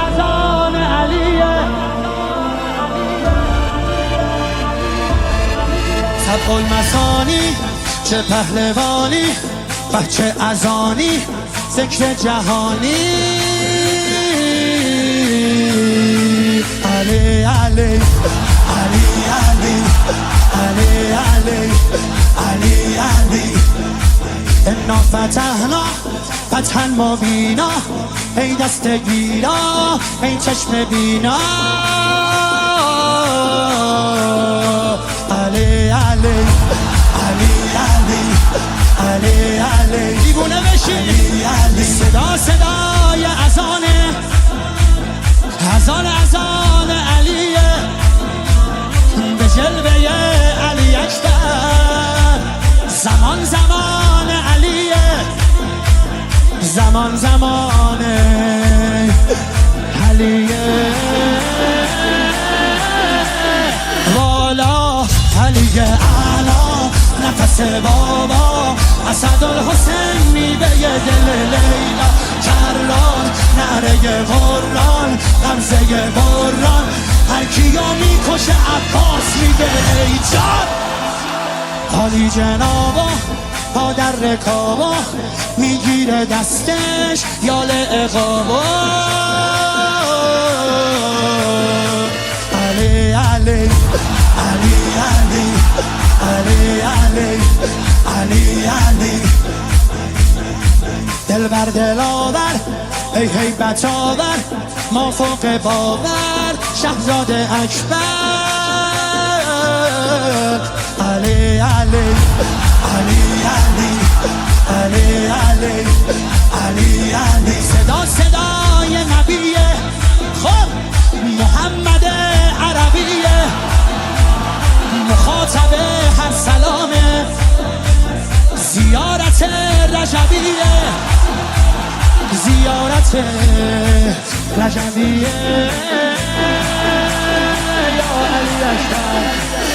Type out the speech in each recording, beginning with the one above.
اذان علیه. طبق المثانی چه پهلوانی، بچه اذانی ذکر جهانی. علی علی علی علی علی علی علی علی. انا فتحنا فتحا مبینا، ای دست گیرا ای چشم بینا. علی علی علی علی علی علی. دیوونه بشی صدا صدای اذانه، اذان علیه. به جلوه علی اکبر زمان زمان علیه، زمان زمان علیه. والا علی اعلا نفس بابا، اسدالحسین میوه دل لیلا. کران نره قرآن غمزه بران، هر کیو میکشه عباس میگه ای جان. عالی جنابا پا در رکابا، میگیره دستش یال اقابا. علی علی علی علی علی علی علی علی. دل بر دل آور ای هیبت آور، ما فوق باور شهزاده اکبر. علی علی علی علی علی علی علی علی. صدا صدای نبیه، خب محمد عربیه، مخاطب هر سلامه. زیارت رجبیه، زیارت رجبیه. یا علی اکبر.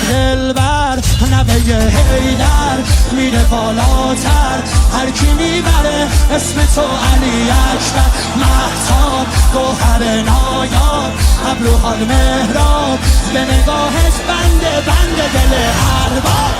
دلبر نوه حیدر میره بالاتر، هر کی میبره اسم تو علی اکبر. مهتاب گوهر نایاب، ابروحال مهراب، به نگاهش بنده بنده دل ارباب.